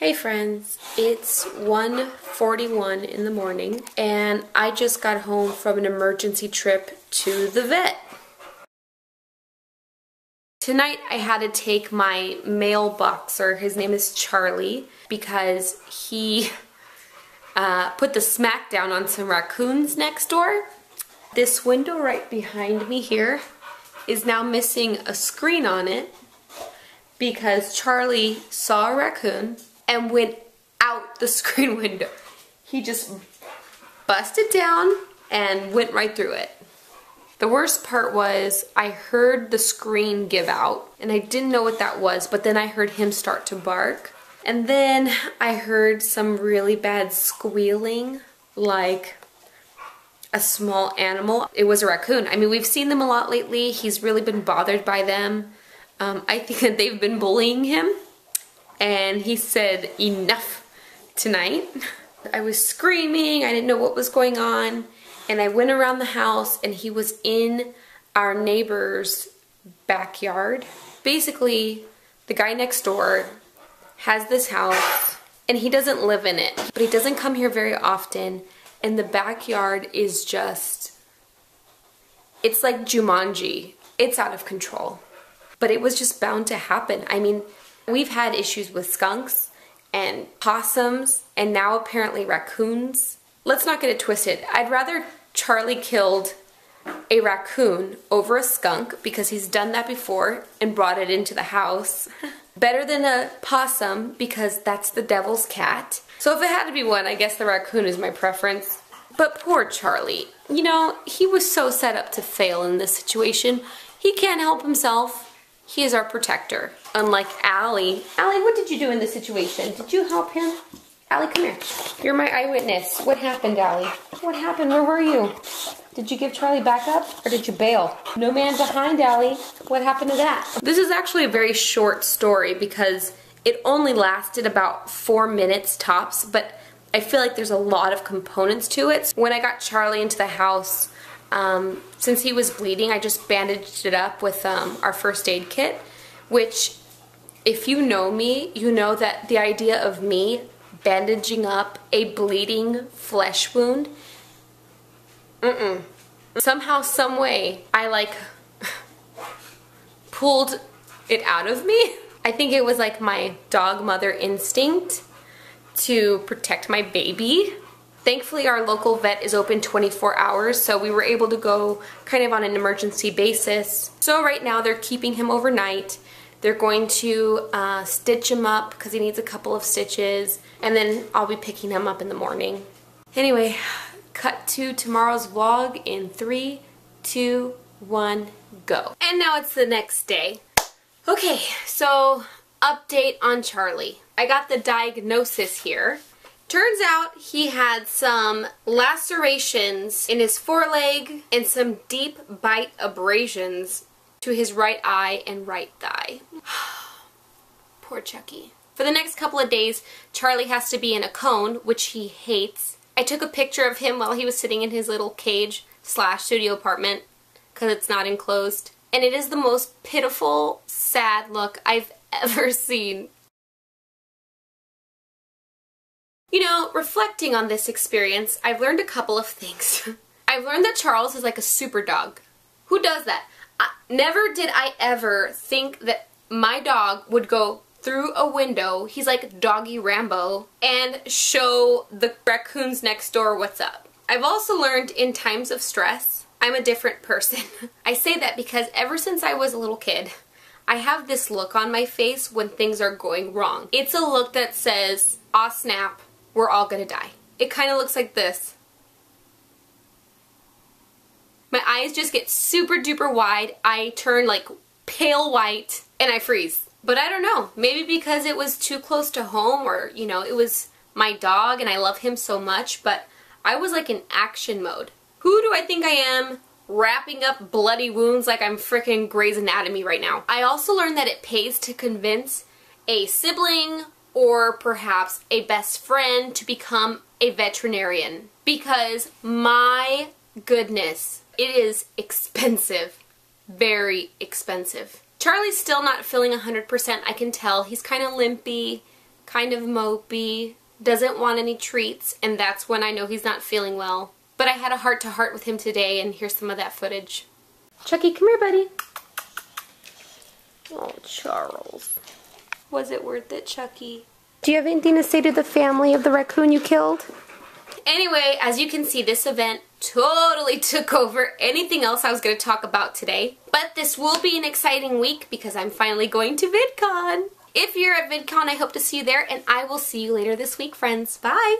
Hey friends, it's 1:41 in the morning and I just got home from an emergency trip to the vet. Tonight I had to take my male boxer, his name is Charlie, because he put the smack down on some raccoons next door. This window right behind me here is now missing a screen on it because Charlie saw a raccoon and went out the screen window. He just busted down and went right through it. The worst part was I heard the screen give out and I didn't know what that was, but then I heard him start to bark. And then I heard some really bad squealing, like a small animal. It was a raccoon. I mean, we've seen them a lot lately. He's really been bothered by them. I think that they've been bullying him. And he said, enough tonight. I was screaming, I didn't know what was going on, and I went around the house and he was in our neighbor's backyard. Basically, the guy next door has this house and he doesn't live in it, but he doesn't come here very often, and the backyard is just, it's like Jumanji. It's out of control. But it was just bound to happen. I mean, we've had issues with skunks and possums and now apparently raccoons. Let's not get it twisted. I'd rather Charlie killed a raccoon over a skunk because he's done that before and brought it into the house. Better than a possum because that's the devil's cat. So if it had to be one, I guess the raccoon is my preference. But poor Charlie. You know, he was so set up to fail in this situation. He can't help himself. He is our protector. Unlike Allie. Allie, what did you do in this situation? Did you help him? Allie, come here. You're my eyewitness. What happened, Allie? What happened? Where were you? Did you give Charlie back up or did you bail? No man behind, Allie. What happened to that? This is actually a very short story because it only lasted about 4 minutes tops, but I feel like there's a lot of components to it. When I got Charlie into the house, since he was bleeding, I just bandaged it up with our first aid kit, which, if you know me, you know that the idea of me bandaging up a bleeding flesh wound, somehow, some way, I like pulled it out of me. I think it was like my dog mother instinct to protect my baby. Thankfully, our local vet is open 24 hours, so we were able to go kind of on an emergency basis. So right now, they're keeping him overnight. They're going to stitch him up because he needs a couple of stitches, and then I'll be picking him up in the morning. Anyway, cut to tomorrow's vlog in 3, 2, 1, go. And now it's the next day. Okay, so update on Charlie. I got the diagnosis here. Turns out he had some lacerations in his foreleg and some deep bite abrasions to his right eye and right thigh. Poor Chucky. For the next couple of days, Charlie has to be in a cone, which he hates. I took a picture of him while he was sitting in his little cage / studio apartment because it's not enclosed. And it is the most pitiful, sad look I've ever seen. You know, reflecting on this experience, I've learned a couple of things. I've learned that Charles is like a super dog. Who does that? Never did I ever think that my dog would go through a window, he's like Doggy Rambo, and show the raccoons next door what's up. I've also learned in times of stress, I'm a different person. I say that because ever since I was a little kid, I have this look on my face when things are going wrong. It's a look that says, aw snap, we're all gonna die. It kind of looks like this. My eyes just get super duper wide, I turn like pale white, and I freeze. But I don't know, maybe because it was too close to home, or you know, it was my dog and I love him so much, but I was like in action mode. Who do I think I am wrapping up bloody wounds like I'm frickin' Grey's Anatomy right now? I also learned that it pays to convince a sibling or perhaps a best friend to become a veterinarian, because my goodness, it is expensive. Very expensive. Charlie's still not feeling 100%, I can tell. He's kind of limpy, kind of mopey, doesn't want any treats, and that's when I know he's not feeling well. But I had a heart-to-heart with him today, and here's some of that footage. Chucky, come here, buddy. Oh, Charles. Was it worth it, Chucky? Do you have anything to say to the family of the raccoon you killed? Anyway, as you can see, this event totally took over anything else I was going to talk about today. But this will be an exciting week because I'm finally going to VidCon. If you're at VidCon, I hope to see you there, and I will see you later this week, friends. Bye!